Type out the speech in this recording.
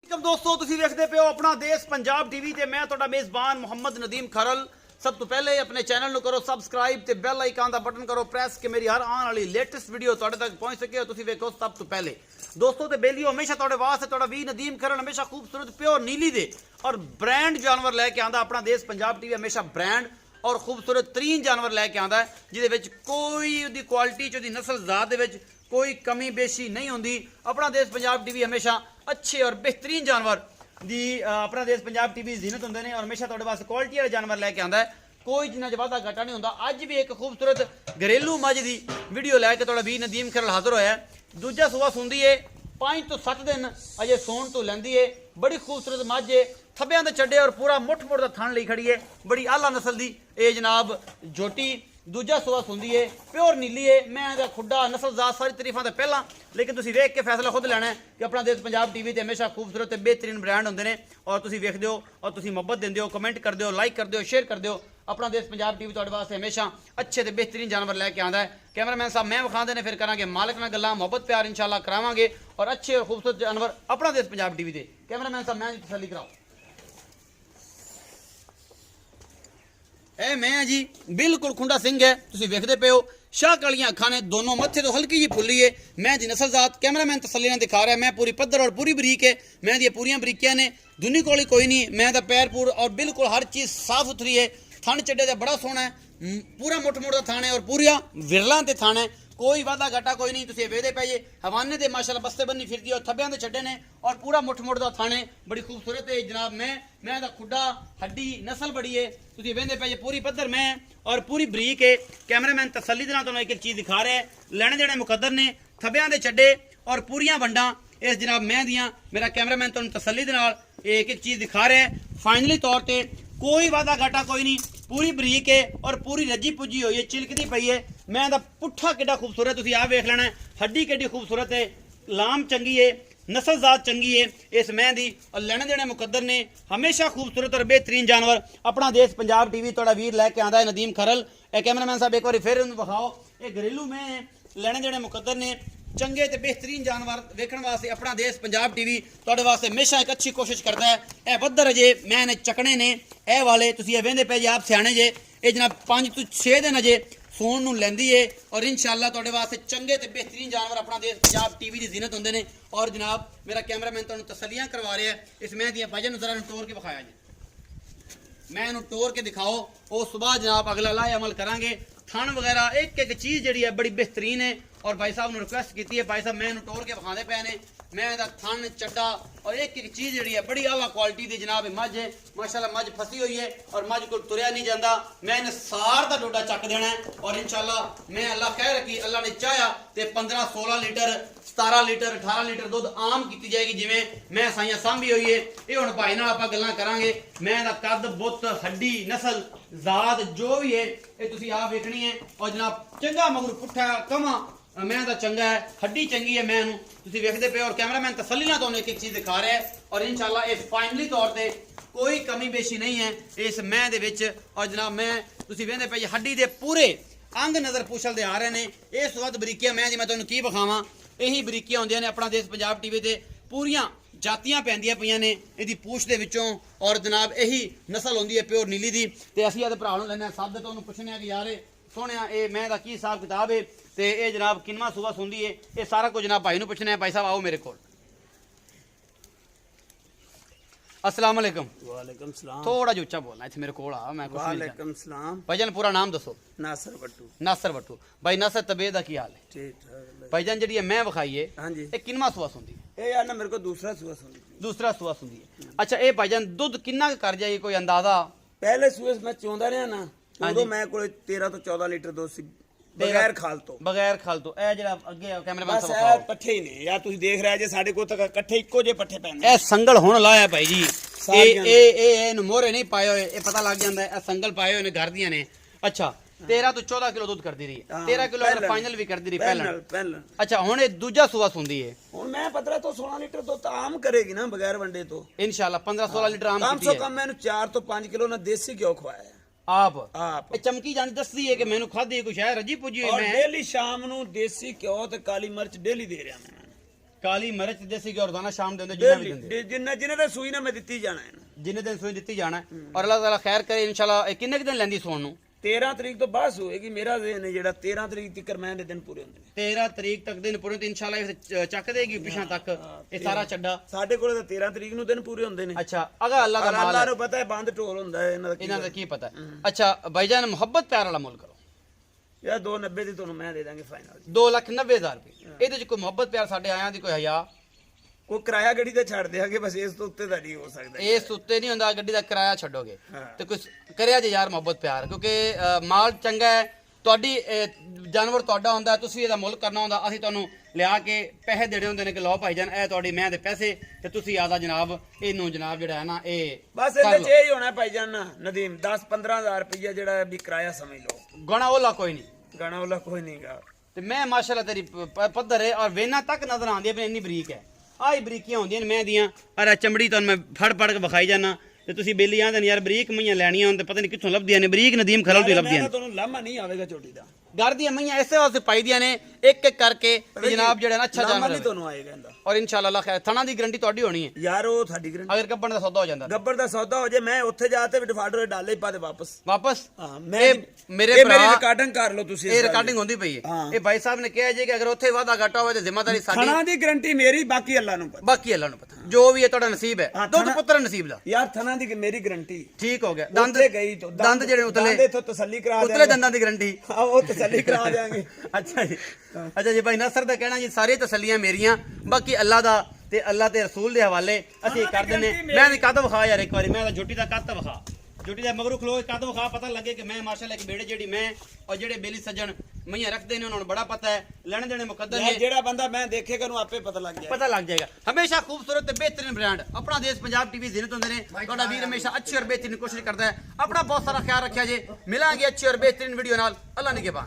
दोस्तों तुसीं देखदे पे हो अपना देश पंजाब टीवी ते मैं तुहाडा मेज़बान मुहम्मद नदीम खरल। सब तो पहले अपने चैनल नूं करो सबसक्राइब ते बैल आइकन दा बटन करो प्रेस कि मेरी हर आने वाली लेटेस्ट वीडियो तुहाडे तक पहुंच सके। तुसीं वेखो सब तो पहले दोस्तों ते बेलियो हमेशा तुहाडे वास्ते तुहाडा वी नदीम खरल हमेशा खूबसूरत प्योर नीली दे और ब्रांड जानवर लैके आंदा। अपना देश पंजाब टीवी हमेशा ब्रांड और खूबसूरत तरीन जानवर लैके आंदा है जिहदे विच कोई उहदी क्वालिटी च उहदी नस्ल जात दे विच कोई कमी बेशी नहीं होंदी। अपना देश पंजाब टीवी हमेशा अच्छे और बेहतरीन जानवर दी अपना देश पंजाब टीवी जीनत होंदे ने और हमेशा तुहाडे वास्ते क्वालिटी वाले जानवर लैके आंदा है। कोई जिन्ना च वाधा घाटा नहीं होंदा। अज भी एक खूबसूरत घरेलू मझ दी वीडियो लैके तुहाडा वी नदीम खरल हाजिर होया है। दूजा सूआ सुंदी है 5 तो 7 दिन अजे सोन तो लैंदी है। बड़ी खूबसूरत मझ है थब्बियां दे चड्डे और पूरा मुठ मुठ दा थण लई खड़ी है। बड़ी आला नस्ल दी ए जनाब जोटी दूजा सूआ सुंदी है प्योर नीली है। मैं दा खुड्डा नस्ल जात सारी तरीफां तो पहला लेकिन तुसीं वेख के फैसला खुद लेना है कि अपना देश पंजाब टीवी ते हमेशा खूबसूरत ते बेहतरीन ब्रांड होंदे ने और तुसीं वेखदे हो और तुसीं मुहब्बत दिंदे हो कमेंट करदे हो लाइक करदे हो शेयर करदे हो। अपना देश पंजाब टीवी तुहाडे वास्ते हमेशा अच्छे ते बेहतरीन जानवर लैके आंदा है। कैमरामैन साहब मैं विखांदे ने फिर करांगे मालिक नाल गल्लां मुहब्बत प्यार इंशाअल्लाह करावांगे और अच्छे और खूबसूरत जानवर अपना देश पंजाब टीवी दे। कैमरामैन साहब मैं तसल्ली कराओ। ए मैं जी बिल्कुल खुंडा सिंह है तुसीं वेखदे पे हो। शाह कालियां अखां ने दोनों मत्थे तो हल्की जी फुल्ली है। मैं जी नस्ल जात कैमरामैन तसल्ली नाल दिखा रहा है। मैं पूरी पद्धर और पूरी बरीक है। मैं दी पूरियां बरीकियां ने दुनी कोली कोई नहीं। मैं दा पैर पूर और बिल्कुल हर चीज़ साफ सुथरी है। थन चड्डे दा बड़ा सोहना है पूरा मुठ मुठ दा थन है और पूरा विरलां ते थन है। कोई वादा घाटा कोई नहीं। तुसीं वेखदे पे जे हवाने दे माशाअल्लाह बस्ते बन्नी फिरदी और थब्बियां दे छड्डे ने और पूरा मुठ मुठ दा थन है। बड़ी खूबसूरत है जनाब। मैं दा खुड्डा हड्डी नस्ल बड़ी है। तुसीं वेखदे पे जे पूरी पद्धर मैं और पूरी बरीक है। कैमरामैन तसल्ली दे नाल तुहानूं एक चीज़ दिखा रहा है। लैणे देणे मुकद्दर ने थब्बियां दे छड्डे और पूरियां वंडां इस जनाब मैं दियां। मेरा कैमरामैन तुहानूं तसल्ली दे नाल एक चीज़ दिखा रहा है। फाइनली तौर पर कोई वादा घाटा कोई नहीं। पूरी बरीक है और पूरी रजी पुजी हुई है चिलकदी पई है। मैं दा पुट्ठा किड्डा खूबसूरत तुसीं आ वेख लेना है। हड्डी किड्डी खूबसूरत है लाम चंगी है नस्ल जात चंगी है इस मैं दी और लैणे देणे मुकद्दर ने हमेशा खूबसूरत और बेहतरीन जानवर अपना देश पंजाब टीवी तुहाडा वीर लैके आंदा है नदीम खरल। ए कैमरामैन साहब एक बार फिर विखाओ। ये घरेलू में लैणे देणे मुकद्दर ने चंगे ते बेहतरीन जानवर देखने वास्ते अपना देश पंजाब टीवी तुहाडे वास्ते हमेशा एक अच्छी कोशिश करता है। ए बद्दर अजे मैं ने चकने ने ए वाले तुसीं ये वेंदे पे जे आप सियाणे जे ये जनाब 5 तो 6 दिन अजे सोन नूं लैंदी है और इंशाअल्लाह तुहाडे वास्ते चंगे ते बेहतरीन जानवर अपना देश पंजाब टीवी दी जीनत होंदे ने। और जनाब मेरा कैमरामैन तुहानूं तसल्लियां करवा रहा है। इस मैं दियां भाजन जरा टोर के विखाया जी मैं इन्हूं टोर के दिखाओ उस सुबह जनाब अगला लाए अमल करांगे। थन वगैरह एक एक चीज़ जी है बड़ी बेहतरीन है और भाई साहब ने रिक्वेस्ट की है भाई साहब मैं इन्हूं टोर के विखाते पे ने। मैं थन चड्डा और एक एक चीज़ जी है बड़ी आला क्वालिटी की जनाब मझ है माशाअल्लाह मझ फसी हुई है और मझ को तुरया नहीं जाता। मैं इन्हें सार का डोडा चक देना है और इंशाअल्लाह मैं अल्लाह कह रखी अल्लाह ने चाहा तो 15-16 लीटर 17 लीटर 18 लीटर दुध आम की जाएगी जिमें मैं साइयां सांभी हुई है। ये हुण भाई नाल आपां गल्लां करांगे। मैं दा कद बुत हड्डी नस्ल जात जो भी है ये तुसीं आप वेखनी है और जनाब चंगा मगरू पुट्ठा कमा मैं दा चंगा है हड्डी चंगी है। मैं तुसीं वेखदे पे और कैमरामैन तसल्ली नाल तुहानूं एक एक चीज़ दिखा रहा है और इंशाअल्लाह इस फाइनली तौर पर कोई कमी बेशी नहीं है इस मैं दे विच। और जनाब मैं तुसीं वेखदे पे हड्डी दे पूरे अंग नज़र पूछल दे आ रहे हैं। इस वक्त बरीकियां मैं जी मैं तुहानूं की विखावां यही बरीकियां होंदियां ने अपना देश पंजाब टीवी ते पूरियां जातियां पैंदियां पईयां ने इहदी पूछ दे विचों और जनाब यही नस्ल होंदी है प्योर नीली दी। ते असीं आदे भरा नूं लैने सब दे तुहानूं पुछने कि यार सोने ये मैं दा की हिसाब किताब है तो ये जनाब किनवा सूबा सुंदी है ये सारा कुछ जनाब भाई नूं पुछना है। भाई साहब आओ मेरे कोल। अस्सलाम वालेकुम। वालेकुम सलाम। थोड़ा जो उच्चा बोलना इत्थे मेरे कोल आ मैं कुछ वालेकुम सलाम। भाईजान पूरा नाम दसो। नासर बट्टू। नासर बट्टू। भाई नासर तबीयत दा की हाल है? ठीक ठाक। भाईजान जी मैं विखाई है हाँ जी ये किनवा सूबा सुंदी है? ये यार ना मेरे को दूसरा सुबह सुनी। दूसरा सूबा सुंदी है। अच्छा ये भाईजान दुध किन्ना कर जाए कोई अंदाजा? पहले सुबह मैं चौंदा रहा ना उदों मैं कोल 13 तो 14 लीटर दूध सी बगैर खाल तो। बगैर खाल तो ए जेड़ा अगे कैमरामैन बस साहब ए पट्ठे ही ने यार तुसीं देख रहे जे साडे कोल तक कट्ठे इक्को जे पट्ठे पैंदे ए संगल हुण लाया भाई जी ए मोहरे नहीं पाए हुए ये पता लग जाता है संगल पाए हुए ने घर दियां ने। अच्छा 13 तो 14 किलो दूध करती रही 13 किलो फाइनल भी करती रही पहले। अच्छा हुण ये दूजा सूबा सुंदी है हुण मैं 15 तो 16 लीटर दूध आम करेगी ना बगैर वंडे तो इंशाल्लाह 15-16 लीटर आम कम से कम मैंने 4 तो 5 किलो ना देसी घ्यो खवाया आप चमकी जानी दसदी है कि मैनू खाधी कुछ है रजी पुजी हुई और मैं डेली शाम नू देसी घ्यो ते काली मिर्च डेली दे रहा मैं। ਕਾਲੀ ਮਿਰਚ ਦੇਸੀ ਘਿਓ ਰੋਜ਼ਾਨਾ ਸ਼ਾਮ ਦੇ ਹੁੰਦੇ ਜਿੰਨਾ ਵੀ ਦਿੰਦੇ ਜਿੰਨਾ ਦਾ ਸੂਈ ਨਾ ਮੈਂ ਦਿੱਤੀ ਜਾਣਾ ਇਹਨੂੰ ਜਿੰਨੇ ਦਿਨ ਸੂਈ ਦਿੱਤੀ ਜਾਣਾ ਔਰ ਅੱਲਾਹ ਤਾਲਾ ਖੈਰ ਕਰੇ ਇਨਸ਼ਾਅੱਲਾ। ਇਹ ਕਿੰਨੇ ਕੁ ਦਿਨ ਲੈਂਦੀ ਸੌਣ ਨੂੰ? 13 ਤਰੀਕ ਤੋਂ ਬਾਅਦ ਹੋਏਗੀ। ਮੇਰਾ ਦਿਨ ਹੈ ਜਿਹੜਾ 13 ਤਰੀਕ ਤੱਕ ਮੈਂ ਦੇ ਦਿਨ ਪੂਰੇ ਹੁੰਦੇ ਨੇ। 13 ਤਰੀਕ ਤੱਕ ਦਿਨ ਪੂਰੇ ਤੇ ਇਨਸ਼ਾਅੱਲਾ ਇਹ ਚੱਕ ਦੇਗੀ ਪਿਛਾਂ ਤੱਕ ਇਹ ਸਾਰਾ ਚੱਡਾ। ਸਾਡੇ ਕੋਲ ਤਾਂ 13 ਤਰੀਕ ਨੂੰ ਦਿਨ ਪੂਰੇ ਹੁੰਦੇ ਨੇ। ਅੱਛਾ ਅਗਾ ਅੱਲਾਹ ਦਾ ਮਾਲ ਅੱਲਾਹ ਹੈ, ਨੂੰ ਪਤਾ ਹੈ ਬੰਦ ਢੋਲ ਹੁੰਦਾ ਹੈ ਇਹਨਾਂ ਦਾ ਕੀ ਪਤਾ। ਅੱਛਾ ਭਾਈਜਾਨ ਮੁਹੱਬਤ ਪਿਆਰ ਵਾਲਾ ਮੁੱਲ ਕਰੋ ਯਾਰ 290 ਦੀ ਤੁਹਾਨੂੰ ਮੈਂ ਦੇ ਦਾਂਗੇ ਫਾਈਨਲ। 2,90,000 ਰੁਪਏ। ਇਹਦੇ ਚ ਕੋਈ ਮੁਹੱਬਤ ਪਿਆਰ ਸਾਡੇ ਆਇਆਂ ਦੀ ਕੋਈ ਹਯਾ ਕੋਈ ਕਿਰਾਇਆ ਗੱਡੀ ਤੇ ਛੱਡ ਦਿਆਂਗੇ ਬਸ, ਇਸ ਤੋਂ ਉੱਤੇ ਤਾਂ ਨਹੀਂ ਹੋ ਸਕਦਾ। ਇਸ ਉੱਤੇ ਨਹੀਂ ਹੁੰਦਾ, ਗੱਡੀ ਦਾ ਕਿਰਾਇਆ ਛੱਡੋਗੇ ਹਾਂ। ਤੇ ਕੁਝ ਕਰਿਆ ਜੇ ਯਾਰ ਮੁਹੱਬਤ ਪਿਆਰ, ਕਿਉਂਕਿ ਮਾਲ ਚੰਗਾ ਹੈ ਤੁਹਾਡੀ ਜਾਨਵਰ ਤੁਹਾਡਾ ਹੁੰਦਾ, ਤੁਸੀਂ ਇਹਦਾ ਮੁੱਲ ਕਰਨਾ ਹੁੰਦਾ। ਅਸੀਂ ਤੁਹਾਨੂੰ ਲਿਆ ਕੇ ਪੈਸੇ ਦੇਣੇ ਹੁੰਦੇ ਨੇ ਕਿ ਲਓ ਭਾਈਜਾਨ ਇਹ ਤੁਹਾਡੀ ਮੈਂ ਦੇ ਪੈਸੇ ਤੇ ਤੁਸੀਂ ਆਦਾ ਜਨਾਬ ਇਹਨੂੰ ਜਨਾਬ ਜਿਹੜਾ ਹੈ ਨਾ ਇਹ ਬਸ ਕਰ ਇਹਦੇ ਲਓ। ਚ ਇਹ ਹੀ ਹੋਣਾ ਭਾਈਜਾਨ ਨਦੀਮ 10-15,000 ਰੁਪਇਆ ਜਿਹੜਾ ਵੀ ਕਿਰਾਇਆ ਸਮਝ ਲਓ। ਗਣਾ ਉਹਲਾ ਕੋਈ ਨਹੀਂ, ਗਾਣਾ ਵਾਲਾ ਕੋਈ ਨਹੀਂਗਾ। ਤੇ ਮੈਂ ਮਾਸ਼ਾਅੱਲਾ ਤੇਰੀ ਪੱਧਰ ਹੈ ਔਰ ਵੇਨਾ ਤੱਕ ਨਜ਼ਰ ਆਉਂਦੀ ਹੈ ਵੀ ਇੰਨੀ ਬਰੀਕ ਹੈ। ਆਹੀ ਬਰੀਕੀਆਂ ਹੁੰਦੀਆਂ ਨੇ ਮੈਂ ਦੀਆਂ। ਅਰੇ ਚਮੜੀ ਤੁਹਾਨੂੰ ਮੈਂ ਫੜ ਕੇ ਵਿਖਾਈ ਜਾਣਾ ਤੇ ਤੁਸੀਂ ਬੇਲੀ ਆਂਦੇ ਨੇ ਯਾਰ ਬਰੀਕ ਮਈਆਂ ਲੈਣੀਆਂ ਹੁਣ ਤੇ ਪਤਾ ਨਹੀਂ ਕਿੱਥੋਂ ਲੱਭਦੀਆਂ ਨੇ। ਬਰੀਕ ਨਦੀਮ ਖਲਲ ਤੋਂ ਲੱਭਦੀਆਂ ਨੇ। ਤੁਹਾਨੂੰ ਲਾਮਾ ਨਹੀਂ ਆਵੇਗਾ ਝੋਟੀ ਦਾ। ਘਰ ਦੀਆਂ ਮਈਆਂ ਇਸੇ ਵਾਸਤੇ ਪਾਈ ਦੀਆਂ ਨੇ ਇੱਕ ਇੱਕ ਕਰਕੇ ਤੇ ਜਨਾਬ ਜਿਹੜਾ ਨਾ ਅੱਛਾ ਲਾਮਾ ਜਾਨਵਰ ਨਹੀਂ ਹੈ। ਤੁਹਾਨੂੰ ਆਏਗਾ ਇਹਦਾ। ਔਰ ਇਨਸ਼ਾਅੱਲਾ ਅੱਲਾਹ ਖੈਰ ਥਣਾ ਦੀ ਗਰੰਟੀ ਤੁਹਾਡੀ ਹੋਣੀ ਹੈ। ਯਾਰ ਉਹ ਤੁਹਾਡੀ ਗਰੰਟੀ ਅਗਰ ਗੱਬਣ ਦਾ ਸੌਦਾ ਹੋ ਜਾਂਦਾ ਗੱਬਰ ਦਾ ਸੌਦਾ ਹੋ ਜੇ ਮੈਂ ਉੱਥੇ ਜਾ ਤੇ ਡਿਫਾਲਟਰ ਡਾਲੇ ਪਾ ਦੇ ਵਾਪਸ। ਵਾਪਸ ਹਾਂ ਮੈਂ ਇਹ ਮੇਰੇ ਇਹ ਭਰਾ ਮੇਰੀ ਰਿਕਾਰਡਿੰਗ ਕਰ ਲਓ ਤੁਸੀਂ। ਇਹ ਰਿਕਾਰਡਿੰਗ ਹੁੰਦੀ ਪਈ ਹੈ। ਹਾਂ। ਇਹ ਭਾਈ ਸਾਹਿਬ ਨੇ ਕਿਹਾ ਜੀ ਕਿ ਅਗਰ ਉੱਥੇ ਵਾਦਾ ਘਾਟਾ ਹੋਵੇ ਤੇ ਜ਼ਿੰਮੇਵਾਰੀ ਸਾਡੀ, ਥਣਾ ਦੀ ਗਰੰਟੀ ਮੇਰੀ, ਬਾਕੀ ਅੱਲਾ ਨੂੰ ਪਤਾ। ਬਾਕੀ ਅੱਲਾਹ ਨੂੰ ਪਤਾ ਜੋ ਵੀ ਹੈ ਤੁਹਾਡਾ ਨਸੀਬ ਹੈ। ਹਾਂ, ਦੁੱਧ ਥਣਾ- ਪੁੱਤਰ ਨਸੀਬ ਦਾ ਯਾਰ ਥਣਾ ਦੀ ਮੇਰੀ ਗਰੰਟੀ। ਠੀਕ ਹੋ ਗਿਆ। ਦੰਦ ਉੱਥੇ ਗਈ ਤੋਂ ਦੰਦ ਜਿਹੜੇ ਦੰਦ ਉਤਲੇ ਇੱਥੋਂ ਤਸੱਲੀ ਕਰਾ ਉਤਲੇ ਦਿਆਂਗੇ। ਦੰਦਾਂ ਦੀ ਗਰੰਟੀ। ਹਾਂ ਉਹ ਤਸੱਲੀ ਕਰਾ ਦਿਆਂਗੇ। ਅੱਛਾ ਜੀ, ਅੱਛਾ ਜੀ ਭਾਈ ਨਸਰ ਦਾ ਕਹਿਣਾ ਜੀ ਸਾਰੀਆਂ ਤਸੱਲੀਆਂ ਮੇਰੀਆਂ, ਬਾਕੀ ਅੱਲਾ ਦਾ ਤੇ ਅੱਲਾ ਤੇ ਰਸੂਲ ਦੇ ਹਵਾਲੇ ਅਸੀਂ ਕਰ ਦਿੰਨੇ। ਮੈਂ ਵੀ ਕੱਦ ਵਿਖਾ ਯਾਰ ਇੱਕ ਵਾਰੀ, ਮੈਂ ਤਾਂ ਝੋਟੀ ਦਾ ਕੱਦ ਵਿਖਾ, ਝੋਟੀ ਦਾ ਮਗਰੂ ਖਲੋ ਕੱਦ ਵਿਖਾ, ਪਤਾ ਲੱਗੇ ਕਿ ਮੈਂ ਮਾਸ਼ਾਅੱਲਾ ਇੱਕ ਬੇੜੇ ਜਿਹੜੀ ਮੈਂ ਔਰ ਜਿਹੜੇ ਬੇਲੀ ਸੱਜਣ ਮਈਆਂ ਰੱਖਦੇ ਨੇ ਉਹਨਾਂ ਨੂੰ ਬੜਾ ਪਤਾ ਹੈ। ਲੈਣੇ ਦੇਣੇ ਮੁਕੱਦਰ ਯਾਰ ਨੇ, ਜਿਹੜਾ ਬੰਦਾ ਮੈਂ ਦੇਖੇਗਾ ਨੂੰ ਆਪੇ ਪਤਾ ਲੱਗ ਜਾਏਗਾ। ਪਤਾ ਲੱਗ ਜਾਏਗਾ। ਹਮੇਸ਼ਾ ਖੂਬਸੂਰਤ ਤੇ ਬਿਹਤਰੀਨ ਬ੍ਰਾਂਡ ਆਪਣਾ ਦੇਸ਼ ਪੰਜਾਬ ਟੀਵੀ ਜ਼ਿੰਨਤ ਹੁੰਦੇ ਨੇ। ਤੁਹਾਡਾ ਵੀਰ ਹਮੇਸ਼ਾ ਅੱਛੀ ਔਰ ਬਿਹਤਰੀਨ ਕੋਸ਼ਿਸ਼ ਕਰਦਾ ਹੈ। ਆਪਣਾ ਬਹੁਤ ਸਾਰਾ ਖਿਆਲ ਰੱਖਿਆ ਜੇ। ਮਿਲਾਂਗੇ ਅੱਛੀ ਔਰ ਬਿਹਤਰੀਨ ਵੀਡੀਓ ਨਾਲ। ਅੱਲਾ ਨਿਗਹਿਬਾਨ।